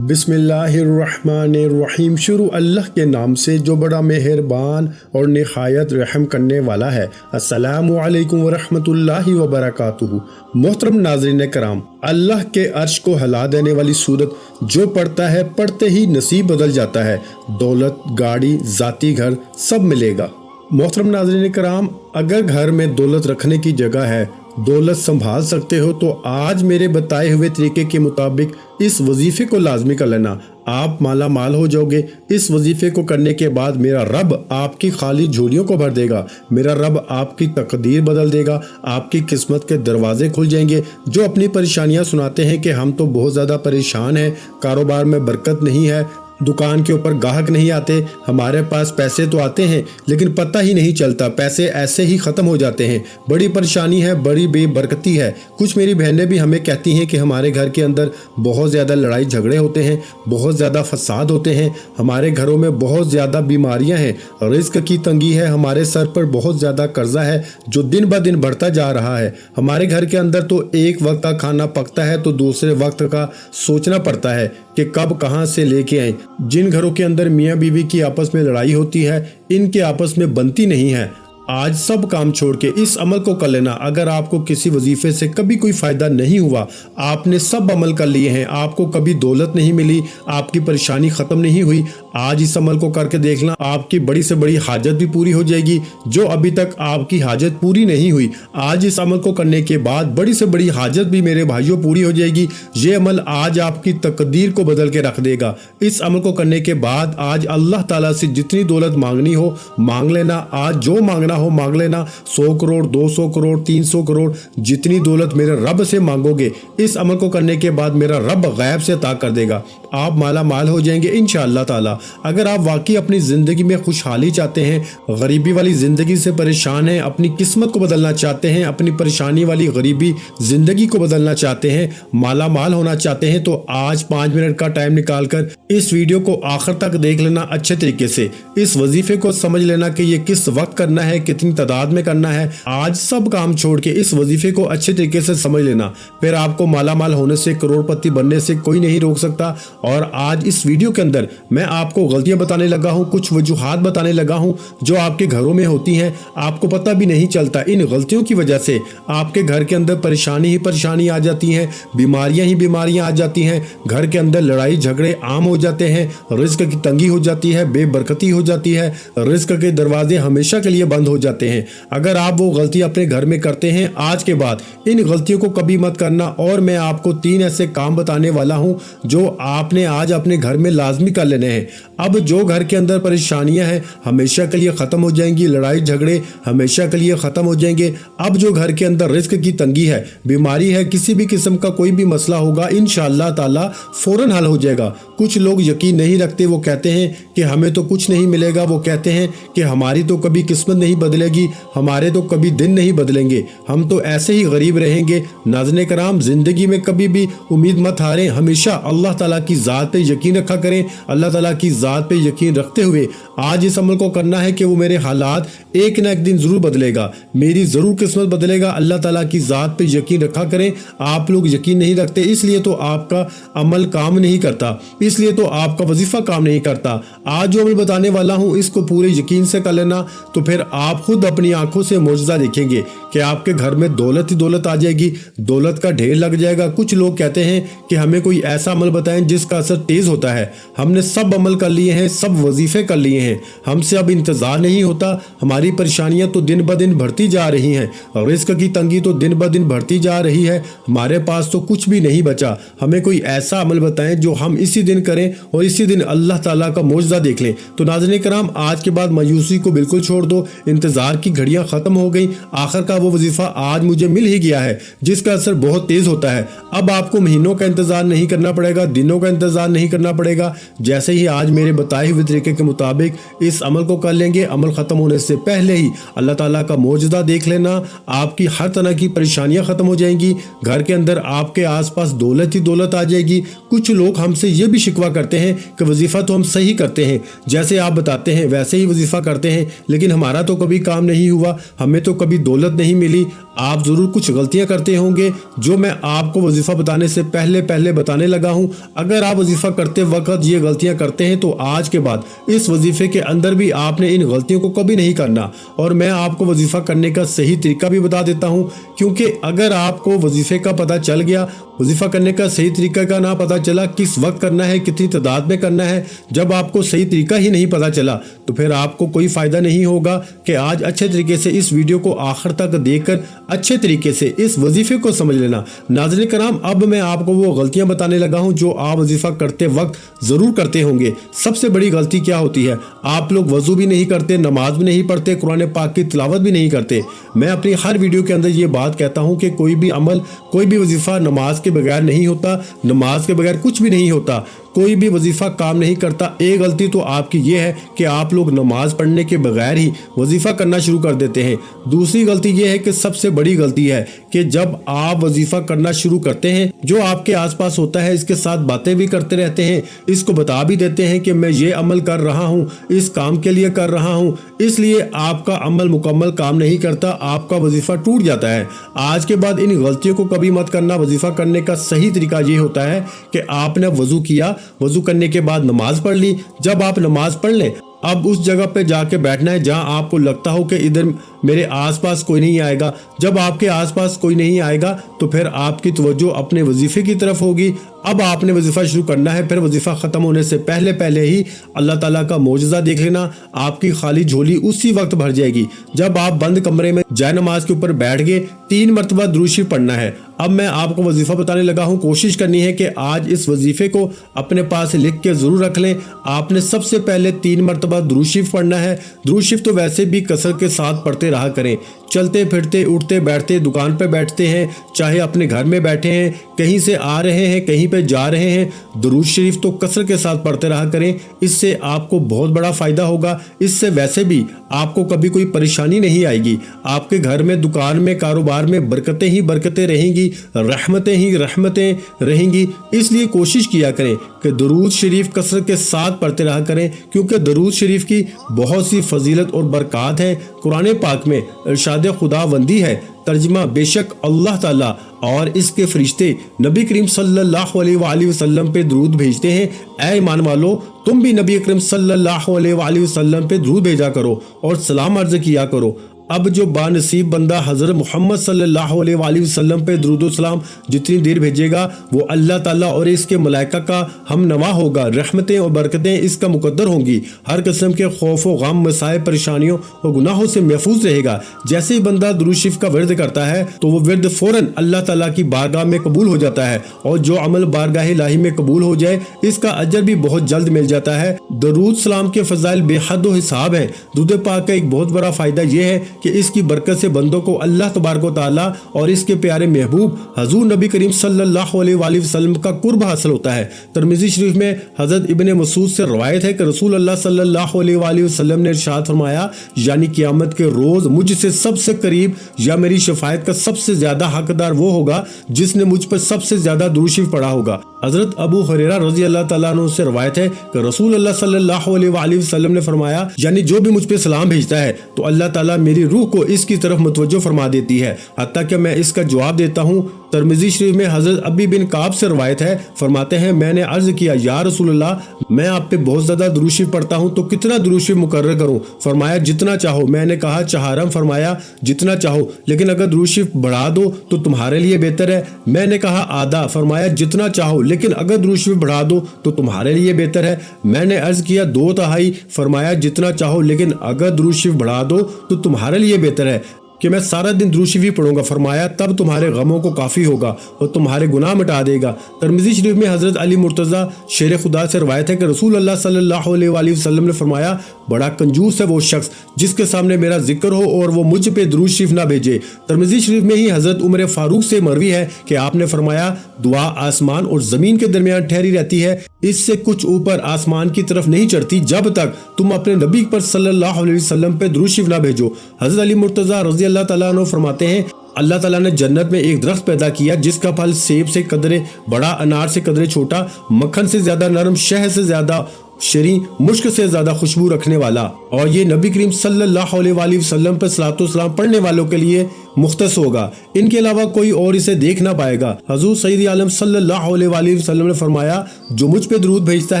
बिस्मिल्लाहिर्रहमानिर्रहीम। शुरू अल्लाह के नाम से जो बड़ा मेहरबान और निहायत रहम करने वाला है। अस्सलामु अलैकुम वरहमतुल्लाहि वबरकातुहू। मोहतरम नाज़रीन कराम, अल्लाह के अर्श को हिला देने वाली सूरत जो पढ़ता है, पढ़ते ही नसीब बदल जाता है। दौलत, गाड़ी, ज़ाती घर सब मिलेगा। मोहतरम नाज़रीन कराम, अगर घर में दौलत रखने की जगह है, दौलत संभाल सकते हो, तो आज मेरे बताए हुए तरीके के मुताबिक इस वजीफे को लाजमी कर लेना। आप माला माल हो जाओगे। इस वजीफे को करने के बाद मेरा रब आपकी खाली झोलियों को भर देगा। मेरा रब आपकी तकदीर बदल देगा। आपकी किस्मत के दरवाजे खुल जाएंगे। जो अपनी परेशानियां सुनाते हैं कि हम तो बहुत ज़्यादा परेशान हैं, कारोबार में बरकत नहीं है, दुकान के ऊपर ग्राहक नहीं आते, हमारे पास पैसे तो आते हैं लेकिन पता ही नहीं चलता, पैसे ऐसे ही ख़त्म हो जाते हैं, बड़ी परेशानी है, बड़ी बेबरकती है। कुछ मेरी बहनें भी हमें कहती हैं कि हमारे घर के अंदर बहुत ज़्यादा लड़ाई झगड़े होते हैं, बहुत ज़्यादा फसाद होते हैं, हमारे घरों में बहुत ज़्यादा बीमारियां हैं, रिस्क की तंगी है, हमारे सर पर बहुत ज़्यादा कर्जा है जो दिन ब दिन बढ़ता जा रहा है। हमारे घर के अंदर तो एक वक्त का खाना पकता है तो दूसरे वक्त का सोचना पड़ता है कि कब कहाँ से लेके आए। जिन घरों के अंदर मियाँ बीवी की आपस में लड़ाई होती है, इनके आपस में बनती नहीं है। आज सब काम छोड़ के इस अमल को कर लेना। अगर आपको किसी वजीफे से कभी कोई फ़ायदा नहीं हुआ, आपने सब अमल कर लिए हैं, आपको कभी दौलत नहीं मिली, आपकी परेशानी ख़त्म नहीं हुई, आज इस अमल को करके देखना, आपकी बड़ी से बड़ी हाजत भी पूरी हो जाएगी। जो अभी तक आपकी हाजत पूरी नहीं हुई, आज इस अमल को करने के बाद बड़ी से बड़ी हाजत भी मेरे भाइयों पूरी हो जाएगी। ये अमल आज आपकी तकदीर को बदल के रख देगा। इस अमल को करने के बाद आज अल्लाह ताला से जितनी दौलत मांगनी हो मांग लेना। आज जो मांगना हो मांग लेना। 100 करोड़, 200 करोड़, 300 करोड़, जितनी दौलत मेरे रब से मांगोगे, इस अमल को करने के बाद मेरा रब गैब से अता कर देगा। आप माला माल हो जाएंगे इंशाअल्लाह ताला। अगर आप वाकई अपनी ज़िंदगी में खुशहाली चाहते हैं, गरीबी वाली ज़िंदगी से परेशान हैं, अपनी किस्मत को बदलना चाहते हैं, अपनी परेशानी वाली गरीबी ज़िंदगी को बदलना चाहते हैं, माला माल होना चाहते हैं, तो आज 5 मिनट का टाइम निकाल कर इस वीडियो को आखिर तक देख लेना अच्छे तरीके से। इस वजीफे को समझ लेना कि ये किस वक्त करना है, कितनी तादाद में करना है। आज सब काम छोड़ के इस वजीफे को अच्छे तरीके से समझ लेना, फिर आपको माला माल होने से, करोड़पति बनने से कोई नहीं रोक सकता। और आज इस वीडियो के अंदर मैं आपको गलतियां बताने लगा हूं, कुछ वजूहात बताने लगा हूं जो आपके घरों में होती हैं, आपको पता भी नहीं चलता। इन गलतियों की वजह से आपके घर के अंदर परेशानी ही परेशानी आ जाती है, बीमारियां ही बीमारियां आ जाती हैं, घर के अंदर लड़ाई झगड़े आम हो जाते हैं, रिस्क की तंगी हो जाती है, बेबरकती हो जाती है, रिस्क के दरवाजे हमेशा के लिए बंद हो जाते हैं। अगर आप वो गलती अपने घर में करते हैं, आज के बाद इन गलतियों को कभी मत करना। और मैं आपको 3 ऐसे काम बताने वाला हूं जो आपने आज अपने घर में लाजमी कर लेने हैं। अब जो घर के अंदर परेशानियां हैं हमेशा के लिए ख़त्म हो जाएंगी, लड़ाई झगड़े हमेशा के लिए ख़त्म हो जाएंगे। अब जो घर के अंदर रिस्क की तंगी है, बीमारी है, किसी भी किस्म का कोई भी मसला होगा, इंशाअल्लाह ताला फ़ौरन हल हो जाएगा। कुछ लोग यकीन नहीं रखते, वो कहते हैं कि हमें तो कुछ नहीं मिलेगा, वो कहते हैं कि हमारी तो कभी किस्मत नहीं बदलेगी, हमारे तो कभी दिन नहीं बदलेंगे, हम तो ऐसे ही गरीब रहेंगे। नाज़रीन कराम, ज़िंदगी में कभी भी उम्मीद मत हारें, हमेशा अल्लाह ताला की ज़ात पे यकीन रखा करें। अल्लाह ताला की ज़ात पे यकीन रखते हुए आज इस अमल को करना है कि वो मेरे हालात एक ना एक दिन ज़रूर बदलेगा, मेरी ज़रूर किस्मत बदलेगा। अल्लाह ताला की ज़ात पे यकीन रखा करें। आप लोग यकीन नहीं रखते, इसलिए तो आपका अमल काम नहीं करता, इसलिए तो आपका वजीफ़ा काम नहीं करता। आज जो अमल बताने वाला हूँ, इसको पूरे यकीन से कर लेना, तो फिर आप खुद अपनी आंखों से मौजज़ा देखेंगे कि आपके घर में दौलत ही दौलत आ जाएगी, दौलत का ढेर लग जाएगा। कुछ लोग कहते हैं कि हमें कोई ऐसा अमल बताएं जिसका असर तेज़ होता है। हमने सब अमल कर लिए हैं, सब वजीफे कर लिए हैं, हमसे अब इंतज़ार नहीं होता। हमारी परेशानियां तो दिन ब दिन बढ़ती जा रही हैं, रिस्क की तंगी तो दिन ब दिन बढ़ती जा रही है, हमारे पास तो कुछ भी नहीं बचा। हमें कोई ऐसा अमल बताएं जो हम इसी दिन करें और इसी दिन अल्लाह ताला का मौजज़ा देख लें। तो नाज़रीन कराम, आज के बाद मायूसी को बिल्कुल छोड़ दो। इंतज़ार की घड़ियाँ ख़त्म हो गई। आखिर का वो वजीफ़ा आज मुझे मिल ही गया है जिसका असर बहुत तेज़ होता है। अब आपको महीनों का इंतज़ार नहीं करना पड़ेगा, दिनों का इंतज़ार नहीं करना पड़ेगा। जैसे ही आज मेरे बताए हुए तरीके के मुताबिक इस अमल को कर लेंगे, अमल ख़त्म होने से पहले ही अल्लाह ताला का मौजज़ा देख लेना, आपकी हर तरह की परेशानियां ख़त्म हो जाएंगी। घर के अंदर आपके आसपास दौलत ही दौलत आ जाएगी। कुछ लोग हमसे ये भी शिकवा करते हैं कि वजीफ़ा तो हम सही करते हैं, जैसे आप बताते हैं वैसे ही वजीफ़ा करते हैं, लेकिन हमारा तो कभी काम नहीं हुआ, हमें तो कभी दौलत नहीं मिली। आप ज़रूर कुछ गलतियां करते होंगे जो मैं आपको वजीफ़ा बताने से पहले बताने लगा हूं। अगर اگر آپ وظیفہ کرتے وقت یہ غلطیاں کرتے ہیں تو آج کے بعد اس وظیفے کے اندر بھی آپ نے ان غلطیوں کو کبھی نہیں کرنا۔ اور میں آپ کو وظیفہ کرنے کا صحیح طریقہ بھی بتا دیتا ہوں، کیونکہ اگر آپ کو وظیفے کا پتہ چل گیا، وظیفہ کرنے کا صحیح طریقہ کا نہ پتہ چلا، کس وقت کرنا ہے، کتنی تعداد میں کرنا ہے، جب آپ کو صحیح طریقہ ہی نہیں پتہ چلا تو پھر آپ کو کوئی فائدہ نہیں ہوگا کہ آج اچھے طریقے سے اس ویڈیو کو آخر تک دیکھ کر اچھے طریقے سے اس وظیفے کو سمجھ لینا۔ ناظرین کرام، اب میں آپ کو وہ غلطیاں بتانے لگا ہوں جو آپ وظیفہ کرتے وقت ضرور کرتے ہوں گے۔ سب سے بڑی غلطی کیا ہوتی ہے؟ آپ لوگ وضو بھی نہیں کرتے، نماز بھی نہیں پڑھتے، قرآن پاک کی تلاوت بھی نہیں کرتے۔ میں اپنی ہر ویڈیو کے اندر یہ بات کہتا ہوں کہ کوئی بھی عمل، کوئی بھی وظیفہ نماز کے بغیر نہیں ہوتا، نماز کے بغیر کچھ بھی نہیں ہوتا، کوئی بھی وظیفہ کام نہیں کرتا۔ ایک غلطی تو آپ کی یہ ہے کہ آپ لوگ نماز پڑھنے کے بغیر ہی وظیفہ کرنا شروع کر دیتے ہیں۔ دوسری غلطی یہ ہے کہ سب سے بڑی غلطی ہے کہ جب آپ وظیفہ کرنا شروع کرتے ہیں، جو آپ کے آس پاس ہوتا ہے اس کے ساتھ باتیں بھی کرتے رہتے ہیں، اس کو بتا بھی دیتے ہیں کہ میں یہ عمل کر رہا ہوں، اس کام کے لیے کر رہا ہوں، اس لیے آپ کا عمل مکمل کام نہیں کرتا، آپ کا وظیفہ ٹوٹ جاتا ہے۔ آج کے بعد ان غلطیوں کو کبھی مت کرنا۔ وظیفہ کرنے کا صحیح طریقہ یہ ہوتا ہے کہ آپ نے وضو کیا، وضو کرنے کے بعد نماز پڑھ لی۔ جب آپ نماز پڑھ لیں، اب اس جگہ پہ جا کے بیٹھنا ہے جہاں آپ کو لگتا ہو کہ ادھر میرے آس پاس کوئی نہیں آئے گا۔ جب آپ کے آس پاس کوئی نہیں آئے گا تو پھر آپ کی توجہ اپنے وظیفے کی طرف ہوگی۔ اب آپ نے وظیفہ شروع کرنا ہے، پھر وظیفہ ختم ہونے سے پہلے ہی اللہ تعالیٰ کا معجزہ دیکھ لینا، آپ کی خالی جھولی اسی وقت بھر جائے گی۔ جب آپ بند کمرے میں جائے نماز کے اوپر بیٹھ گئے، 3 مرتبہ درود شریف پڑھنا ہے۔ اب میں آپ کو وظیفہ بتانے لگا ہوں، کوشش کرنی ہے کہ آج اس وظیفے کو اپنے پاس لکھ کے ضرور رکھ لیں۔ آپ نے سب سے پہلے 3 مرتبہ درود شریف پڑھنا ہے۔ درود شریف تو ویسے بھی کثرت کے ساتھ پڑھتے رہا کریں، چلتے پھرتے، اٹھتے بیٹھتے، دکان پہ بیٹھتے ہیں، چاہے اپنے گھر میں بیٹھے ہیں، کہیں سے آ رہے ہیں، کہیں پہ جا رہے ہیں، درود شریف تو کثرت کے ساتھ پڑھتے رہا کریں۔ اس سے آپ کو بہت بڑا فائدہ ہوگا۔ اس سے ویسے بھی آپ کو کبھی کوئی پریشانی نہیں آئے گی۔ آپ کے گھر میں، دکان میں، کاروبار میں برکتیں ہی برکتیں رہیں گی، رحمتیں ہی رحمتیں رہیں گی۔ اس لیے کوشش کیا کریں کہ درود شریف کثرت کے ساتھ پڑھتے رہا کریں، کیونکہ درود شریف کی بہت سی فضیلت اور برکات ہیں۔ قرآن پاک میں ارشاد خداوندی ہے، ترجمہ: بے شک اللہ تعالیٰ اور اس کے فرشتے نبی کریم صلی اللہ علیہ وآلہ وسلم پہ درود بھیجتے ہیں۔ اے ایمان والو، تم بھی نبی کریم صلی اللہ علیہ وآلہ وسلم پہ درود بھیجا کرو اور سلام عرض کیا کرو۔ اب جو بانصیب بندہ حضرت محمد صلی اللہ علیہ وآلہ وسلم پہ درود و سلام جتنی دیر بھیجے گا، وہ اللہ تعالیٰ اور اس کے ملائکہ کا ہم نوا ہوگا، رحمتیں اور برکتیں اس کا مقدر ہوں گی، ہر قسم کے خوف و غم، مسائل، پریشانیوں اور گناہوں سے محفوظ رہے گا۔ جیسے ہی بندہ درود شریف کا ورد کرتا ہے تو وہ ورد فوراً اللہ تعالیٰ کی بارگاہ میں قبول ہو جاتا ہے، اور جو عمل بارگاہ الہی میں قبول ہو جائے اس کا اجر بھی بہت جلد مل جاتا ہے۔ درود سلام کے فضائل بے حد و حساب ہیں۔ درود پاک کا ایک بہت بڑا فائدہ یہ ہے کہ اس کی برکت سے بندوں کو اللہ تبارک و تعالیٰ اور اس کے پیارے محبوب حضور نبی کریم صلی اللہ علیہ وآلہ وسلم کا قرب حاصل ہوتا ہے۔ ترمذی شریف میں حضرت ابن مسعود سے روایت ہے کہ رسول اللہ صلی اللہ علیہ وآلہ وسلم نے ارشاد فرمایا، یعنی قیامت کے روز مجھ سے سب سے قریب یا میری شفاعت کا سب سے زیادہ حقدار وہ ہوگا جس نے مجھ پر سب سے زیادہ درود شریف پڑھا ہوگا۔ حضرت ابو ہریرہ رضی اللہ تعالیٰ عنہ سے روایت ہے کہ رسول اللہ صلی اللہ علیہ وآلہ وسلم نے فرمایا، یعنی جو بھی مجھ پہ سلام بھیجتا ہے تو اللہ تعالیٰ میری روح کو اس کی طرف متوجہ فرما دیتی ہے، حتیٰ کہ میں اس کا جواب دیتا ہوں۔ ترمذی شریف میں حضرت ابی بن کعب سے روایت ہے، فرماتے ہیں میں نے عرض کیا، یا رسول اللہ، میں آپ پہ بہت زیادہ درود شریف پڑھتا ہوں تو کتنا درود شریف مقرر کروں؟ فرمایا جتنا چاہو۔ میں نے کہا چہارم؟ فرمایا جتنا چاہو، لیکن اگر درود شریف بڑھا دو تو تمہارے لیے بہتر ہے۔ میں نے کہا آدھا؟ فرمایا جتنا چاہو، لیکن اگر درود شریف بڑھا دو تو تمہارے لیے بہتر ہے۔ میں نے عرض کیا 2/3؟ فرمایا جتنا چاہو، لیکن اگر درود شریف بڑھا دو تو تمہارے لیے بہتر ہے کہ میں سارا دن درود شریف پڑھوں گا۔ فرمایا تب تمہارے غموں کو کافی ہوگا اور تمہارے گناہ مٹا دے گا۔ ترمذی شریف میں حضرت علی مرتضیٰ شیر خدا سے روایت ہے کہ رسول اللہ صلی اللہ علیہ وآلہ وسلم نے فرمایا، بڑا کنجوس ہے وہ شخص جس کے سامنے میرا ذکر ہو اور وہ مجھ پہ درود شریف نہ بھیجے۔ ترمذی شریف میں ہی حضرت عمر فاروق سے مروی ہے کہ آپ نے فرمایا، دعا آسمان اور زمین کے درمیان ٹھہری رہتی ہے، اس سے کچھ اوپر آسمان کی طرف نہیں چڑھتی جب تک تم اپنے نبی پر صلی اللہ علیہ وسلم پہ درود شریف نہ بھیجو۔ حضرت علی مرتضیٰ رضی اللہ تعالیٰ عنہ فرماتے ہیں، اللہ تعالیٰ نے جنت میں ایک درخت پیدا کیا جس کا پھل سیب سے قدرے بڑا، انار سے قدرے چھوٹا، مکھن سے زیادہ نرم، شہد سے زیادہ شیریں، مشک سے زیادہ خوشبو رکھنے والا، اور یہ نبی کریم صلی اللہ علیہ وآلہ وسلم پر صلاۃ و سلام پڑھنے والوں کے لیے مختص ہوگا، ان کے علاوہ کوئی اور اسے دیکھ نہ پائے گا۔ حضور سید عالم صلی اللہ علیہ وآلہ وسلم نے فرمایا، جو مجھ پہ درود بھیجتا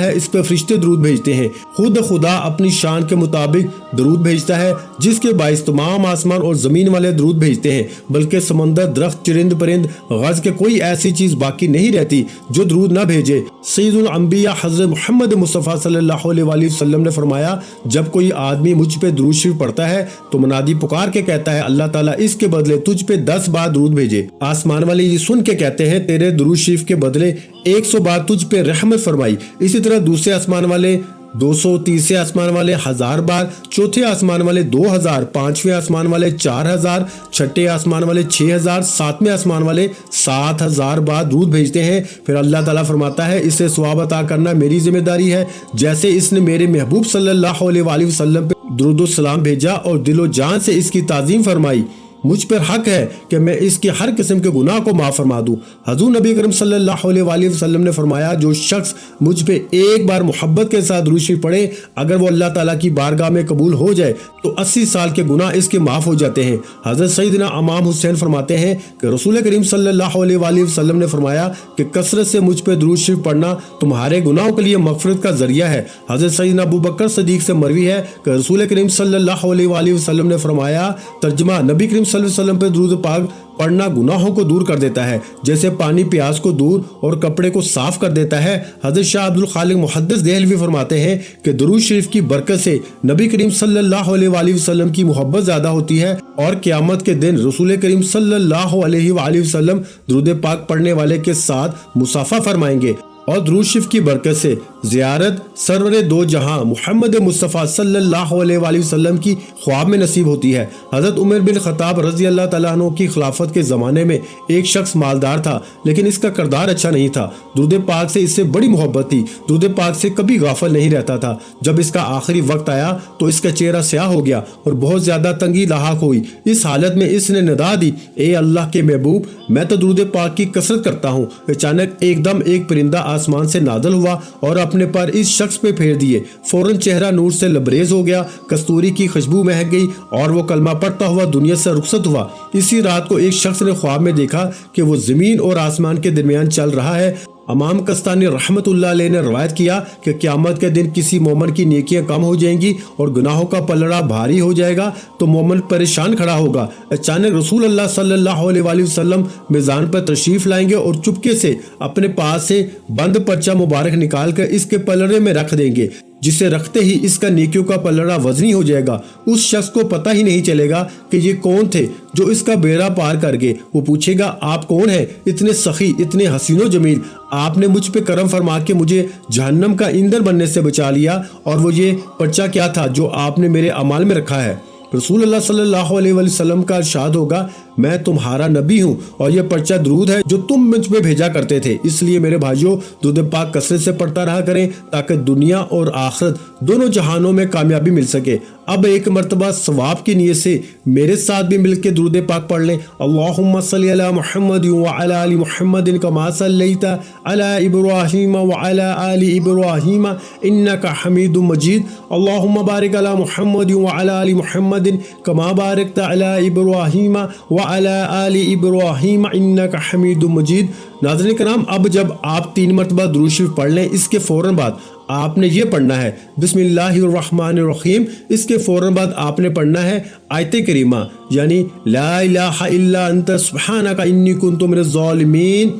ہے اس پہ فرشتے درود بھیجتے ہیں، خود خدا اپنی شان کے مطابق درود بھیجتا ہے، جس کے باعث تمام آسمان اور زمین والے درود بھیجتے ہیں، بلکہ سمندر، درخت، چرند پرند، غز کے کوئی ایسی چیز باقی نہیں رہتی جو درود نہ بھیجے۔ سید الانبیاء حضرت محمد مصطفیٰ صلی اللہ علیہ وآلہ وسلم نے فرمایا، جب کوئی آدمی مجھ پہ درود شریف پڑھتا ہے تو منادی پکار کے کہتا ہے، اللہ تعالیٰ اس کے بدلے تجھ پہ 10 بار درود بھیجے۔ آسمان والے یہ سن کے کہتے ہیں، تیرے درود شریف کے بدلے 100 بار تجھ پہ رحمت فرمائی۔ اسی طرح دوسرے آسمان والے 200، تیسرے آسمان والے 1000 بار، چوتھے آسمان والے 2000، پانچویں آسمان والے 4000، چھٹے آسمان والے 6000، ساتویں آسمان والے 7000 بار درود بھیجتے ہیں۔ پھر اللہ تعالیٰ فرماتا ہے، اسے ثواب عطا کرنا میری ذمہ داری ہے، جیسے اس نے میرے محبوب صلی اللہ علیہ وآلہ وسلم پہ درود و سلام بھیجا اور دل و جان سے اس کی تعظیم فرمائی۔ مجھ پر حق ہے کہ میں اس کے ہر قسم کے گناہ کو معاف فرما دوں۔ حضور نبی کریم صلی اللہ علیہ وآلہ وسلم نے فرمایا، جو شخص مجھ پہ ایک بار محبت کے ساتھ درود شریف پڑھے، اگر وہ اللہ تعالیٰ کی بارگاہ میں قبول ہو جائے تو 80 سال کے گناہ اس کے معاف ہو جاتے ہیں۔ حضرت سیدنا امام حسین فرماتے ہیں کہ رسول کریم صلی اللہ علیہ وآلہ وسلم نے فرمایا کہ کثرت سے مجھ پہ درود شریف پڑھنا تمہارے گناہوں کے لیے مغفرت کا ذریعہ ہے۔ حضرت سیدنا ابو بکر صدیق سے مروی ہے کہ رسول کریم صلی اللہ علیہ وآلہ وسلم نے فرمایا، ترجمہ، نبی کریم صلی اللہ علیہ وسلم پہ درود پاک پڑھنا گناہوں کو دور کر دیتا ہے، جیسے پانی پیاس کو دور اور کپڑے کو صاف کر دیتا ہے۔ حضرت شاہ عبد الخالق محدث دہلوی فرماتے ہیں کہ درود شریف کی برکت سے نبی کریم صلی اللہ علیہ وآلہ وسلم کی محبت زیادہ ہوتی ہے، اور قیامت کے دن رسول کریم صلی اللہ علیہ وآلہ وسلم درود پاک پڑھنے والے کے ساتھ مصافحہ فرمائیں گے۔ اور درود شریف کی برکت سے زیارت سرور دو جہاں محمد مصطفیٰ صلی اللہ علیہ وآلہ وسلم کی خواب میں نصیب ہوتی ہے۔ حضرت عمر بن خطاب رضی اللہ تعالیٰ عنہ کی خلافت کے زمانے میں ایک شخص مالدار تھا، لیکن اس کا کردار اچھا نہیں تھا۔ درود پاک سے اس سے بڑی محبت تھی، درود پاک سے کبھی غافل نہیں رہتا تھا۔ جب اس کا آخری وقت آیا تو اس کا چہرہ سیاہ ہو گیا اور بہت زیادہ تنگی لاحق ہوئی۔ اس حالت میں اس نے ندا دی، اے اللہ کے محبوب، میں تو درود پاک کی کثرت کرتا ہوں۔ اچانک ایک دم ایک پرندہ آسمان سے نازل ہوا اور اپنے پر اس شخص پہ پھیر دیے۔ فوراً چہرہ نور سے لبریز ہو گیا، کستوری کی خوشبو مہک گئی اور وہ کلمہ پڑھتا ہوا دنیا سے رخصت ہوا۔ اسی رات کو ایک شخص نے خواب میں دیکھا کہ وہ زمین اور آسمان کے درمیان چل رہا ہے۔ امام کستانی رحمت اللہ علیہ نے روایت کیا کہ قیامت کے دن کسی مومن کی نیکیاں کم ہو جائیں گی اور گناہوں کا پلڑا بھاری ہو جائے گا تو مومن پریشان کھڑا ہوگا۔ اچانک رسول اللہ صلی اللہ علیہ وآلہ وسلم میزان پر تشریف لائیں گے اور چپکے سے اپنے پاس سے بند پرچہ مبارک نکال کر اس کے پلڑے میں رکھ دیں گے، جسے رکھتے ہی اس کا نیکیوں کا پلڑا وزنی ہو جائے گا۔ اس شخص کو پتہ ہی نہیں چلے گا کہ یہ کون تھے جو اس کا بیڑا پار کر گئے۔ وہ پوچھے گا، آپ کون ہیں؟ اتنے سخی، اتنے حسین و جمیل، آپ نے مجھ پہ کرم فرما کے مجھے جہنم کا ایندھن بننے سے بچا لیا، اور وہ یہ پرچہ کیا تھا جو آپ نے میرے اعمال میں رکھا ہے؟ رسول اللہ صلی اللہ علیہ وسلم کا ارشاد ہوگا، میں تمہارا نبی ہوں اور یہ پرچہ درود ہے جو تم مجھ پہ بھیجا کرتے تھے، اس لیے میرے بھائیوں درود پاک کثرت سے پڑھتا رہا کریں تاکہ دنیا اور آخرت دونوں جہانوں میں کامیابی مل سکے۔ اب ایک مرتبہ ثواب کی نیت سے میرے ساتھ بھی مل کے درود پاک پڑھ لیں۔ اللہم صلی علی محمد وعلی آل محمد کما صلیت علی ابراہیم وعلی آل ابراہیم انک حمید مجید۔ اللہم بارک علی محمد وعلی آل محمد کما بارکت علی ابراہیم وعلی آل ابراہیم انک حمید مجید۔ ناظرین کرام، اب جب آپ 3 مرتبہ درود شریف پڑھ لیں، اس کے فوراً بعد آپ نے یہ پڑھنا ہے بسم اللہ الرحمن الرحیم۔ اس کے فوراً بعد آپ نے پڑھنا ہے آیت کریمہ، یعنی لا الہ الا انت سبحانک انی کنت من الظالمین،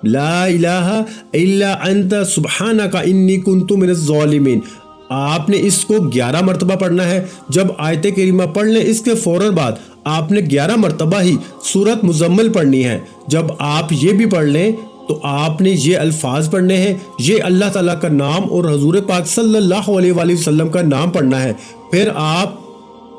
لا الہ الا انت سبحانک انی کنت من الظالمین۔ آپ نے اس کو 11 مرتبہ پڑھنا ہے۔ جب آیت کریمہ پڑھ لیں، اس کے فوراً بعد آپ نے 11 مرتبہ ہی سورت مزمل پڑھنی ہے۔ جب آپ یہ بھی پڑھ لیں تو آپ نے یہ الفاظ پڑھنے ہیں، یہ اللہ تعالیٰ کا نام اور حضور پاک صلی اللہ علیہ وآلہ وسلم کا نام پڑھنا ہے۔ پھر آپ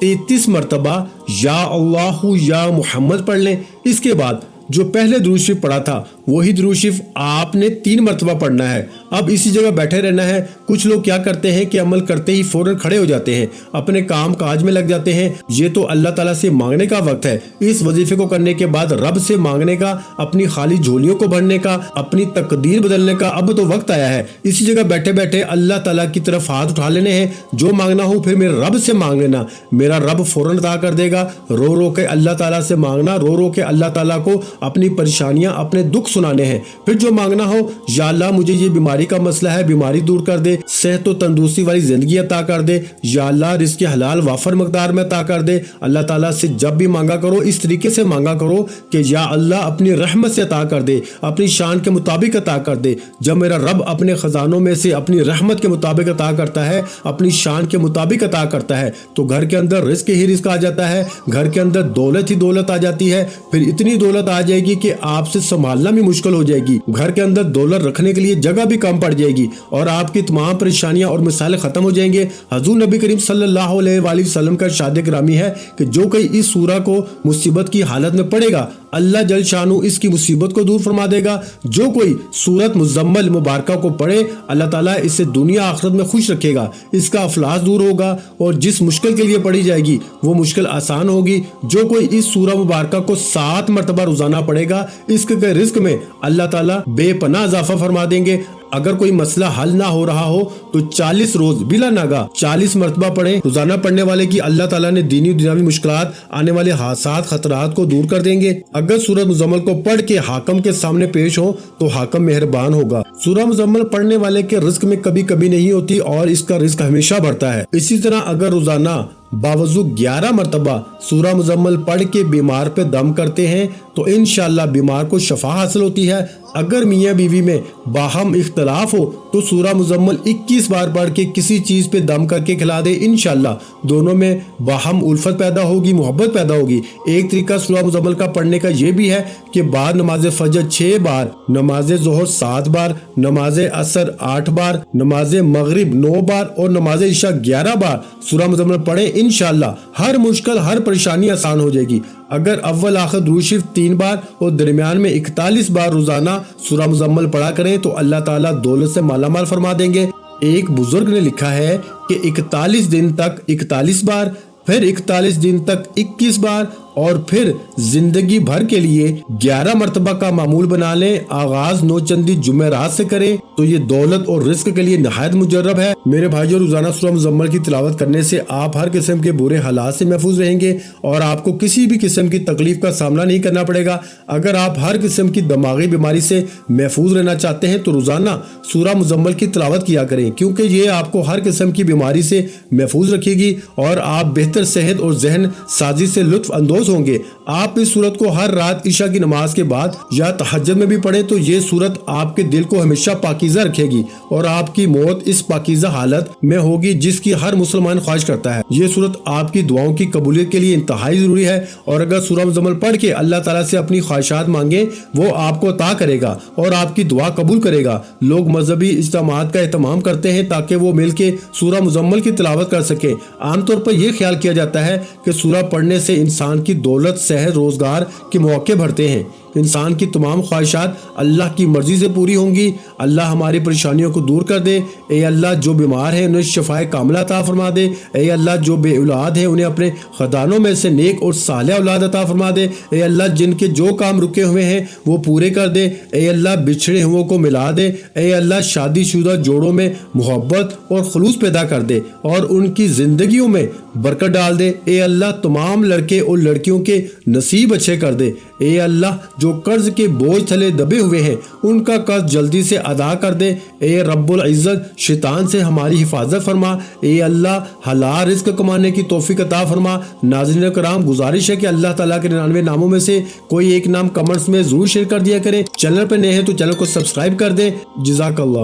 33 مرتبہ یا اللہ یا محمد پڑھ لیں۔ اس کے بعد जो पहले दुरूद शरीफ पढ़ा था वही दुरूद शरीफ आपने 3 मरतबा पढ़ना है। अब इसी जगह बैठे रहना है। कुछ लोग क्या करते हैं कि अमल करते ही फौरन खड़े हो जाते हैं, अपने काम काज में लग जाते हैं। ये तो अल्लाह ताला से मांगने का वक्त है। इस वजीफे को करने के बाद रब से मांगने का, अपनी खाली झोलियों को भरने का, अपनी तकदीर बदलने का अब तो वक्त आया है। इसी जगह बैठे बैठे अल्लाह ताला की तरफ हाथ उठा लेने हैं। जो मांगना हो फिर मेरे रब से मांग लेना, मेरा रब फौरन अता कर देगा। रो रो के अल्लाह ताला से मांगना, रो रो के अल्लाह ताला को अपनी परेशानियां, अपने दुख सुनाने हैं। फिर जो मांगना हो, या अल्लाह मुझे ये बीमारी का मसला है, बीमारी दूर कर दे, सेहत और तंदुरुस्ती वाली जिंदगी अता कर दे, या अल्लाह रिज़्क़ हलाल वाफर मकदार में अता कर दे। अल्लाह ताला से जब भी मांगा करो इस तरीके से मांगा करो कि या अल्लाह अपनी रहमत से अता कर दे, अपनी शान के मुताबिक अता कर दे। जब मेरा रब अपने खजानों में से अपनी रहमत के मुताबिक अता करता है, अपनी शान के मुताबिक अता करता है, तो घर के अंदर रिज़्क़ ही रिज़्क़ आ जाता है, घर के अंदर दौलत ही दौलत आ जाती है। फिर इतनी दौलत आ जाएगी कि आपसे संभालना भी मुश्किल हो जाएगी। घर के अंदर दौलत रखने के लिए जगह भी कम पड़ जाएगी और आपकी तमाम परेशानियां और मिसालें खत्म हो जाएंगे। हजूर नबी करीम सल्लल्लाहु अलैहि वसल्लम का इरशाद गिरामी है कि जो कोई इस सूरा को मुसीबत की हालत में पढ़ेगा, अल्लाह जल शानू इसकी मुसीबत को दूर फरमा देगा। जो कोई सूरत मुज़म्मल मुबारका को पढ़े, अल्लाह ताला इसे दुनिया आखिरत में खुश रखेगा, इसका अफलास दूर होगा और जिस मुश्किल के लिए पढ़ी जाएगी वो मुश्किल आसान होगी। जो कोई इस सूरा मुबारका को 7 मरतबा रोजाना पढ़ेगा, इसके रिज़्क़ में अल्लाह ताला बेपनाह इजाफा फरमा देंगे। अगर कोई मसला हल ना हो रहा हो तो 40 रोज बिला नागा 40 मरतबा पढ़ें। रोजाना पढ़ने वाले की अल्लाह ताला ने दीनी और दुनियावी मुश्किलात, आने वाले हादसात, खतरात को दूर कर देंगे। अगर सूरह मुज़म्मल को पढ़ के हाकम के सामने पेश हो तो हाकम मेहरबान होगा। सूरह मुज़म्मल पढ़ने वाले के रिज़्क़ में कभी कभी नहीं होती और इसका रिज़्क़ हमेशा बढ़ता है। इसी तरह अगर रोजाना बावजू 11 मरतबा सूरह मुज़म्मल पढ़ के बीमार पे दम करते हैं तो इंशाअल्लाह बीमार को शफा हासिल होती है। अगर मियाँ बीवी में बाहम इख्तलाफ हो तो सूरह मुज़म्मल 21 बार पढ़ के किसी चीज़ पे दम करके खिला दे, इंशाअल्लाह दोनों में बाहम उल्फत पैदा होगी, मोहब्बत पैदा होगी। एक तरीका सूरह मुज़म्मल का पढ़ने का ये भी है कि बाद नमाज फजर 6 बार, नमाज ज़ोहर 7 बार, नमाज असर 8 बार, नमाज मगरिब 9 बार और नमाज इशा 11 बार सूरह मुज़म्मल पढ़े। इंशाअल्लाह हर मुश्किल, हर परेशानी आसान हो जाएगी। अगर अव्वल आखिर दुरूद शरीफ 3 बार और दरमियान में 41 बार रोजाना सूरह मुज़म्मल पढ़ा करें तो अल्लाह ताला दौलत से मालामाल फरमा देंगे। एक बुजुर्ग ने लिखा है कि 41 दिन तक 41 बार, फिर 41 दिन तक 21 बार और फिर जिंदगी भर के लिए 11 मरतबा का मामूल बना लें। आगाज नौचंदी जुमेरात से करें तो ये दौलत और रिस्क के लिए नहायत मुजर्रब है। मेरे भाइयों, रोजाना सूरह मुज़म्मल की तिलावत करने से आप हर किस्म के बुरे हालात से महफूज रहेंगे और आपको किसी भी किस्म की तकलीफ का सामना नहीं करना पड़ेगा। अगर आप हर किस्म की दिमागी बीमारी से महफूज रहना चाहते हैं तो रोजाना सूरह मुज़म्मल की तिलावत किया करें, क्योंकि ये आपको हर किस्म की बीमारी से महफूज रखेगी और आप बेहतर सेहत और जहन साजी से लुत्फ अंदोज होंगे। आप इस सूरत को हर रात इशा की नमाज के बाद या तहज्जुद में भी पढ़ें तो ये सूरत आपके दिल को हमेशा पाकीज़ा रखेगी और आपकी मौत इस पाकीज़ा हालत में होगी जिसकी हर मुसलमान ख्वाहिश करता है। ये सूरत आपकी दुआओं की कबूलियत के लिए इंतहाई जरूरी है और अगर सूरह मुज़म्मल पढ़ के अल्लाह ताला से अपनी ख्वाहिशात मांगे वो आपको अता करेगा और आपकी दुआ कबूल करेगा। लोग मजहबी इज्तिमात का एहतमाम करते हैं ताकि वो मिल के सूरह मुज़म्मल की तिलावत कर सके। आमतौर पर यह ख्याल किया जाता है कि सूरह पढ़ने से इंसान की दौलत, सेहत, रोजगार के मौके बढ़ते हैं। इंसान की तमाम ख्वाहिशात अल्लाह की मर्जी से पूरी होंगी। अल्लाह हमारी परेशानियों को दूर कर दे। ए अल्लाह, जो बीमार है उन्हें शफाए कामिला अता फरमा दे। ए अल्लाह, जो बे औलाद है उन्हें अपने खजानों में से नेक और सालेह औलाद अता फरमा दे। ए अल्लाह, जिनके जो काम रुके हुए हैं वो पूरे कर दे। ए अल्लाह, बिछड़े हुओं को मिला दे। ए अल्लाह, शादीशुदा जोड़ों में मोहब्बत और खुलूस पैदा कर दे और उनकी जिंदगियों में बरकत डाल दे। ए अल्लाह, तमाम लड़के और लड़कियों के नसीब अच्छे कर दे। ए अल्लाह, जो कर्ज के बोझ थले दबे हुए हैं उनका कर्ज जल्दी से अदा कर दे। ए रब्बुल इज्जत, शैतान से हमारी हिफाजत फरमा। ए अल्लाह, हलाल रिज़्क कमाने की तौफीक अता फरमा। नाज़रीन कराम, गुजारिश है कि अल्लाह ताला के 99 नामों में से कोई एक नाम कमेंट्स में जरूर शेयर कर दिया करें। चैनल पर नए हैं तो चैनल को सब्सक्राइब कर दें। जज़ाकल्लाह।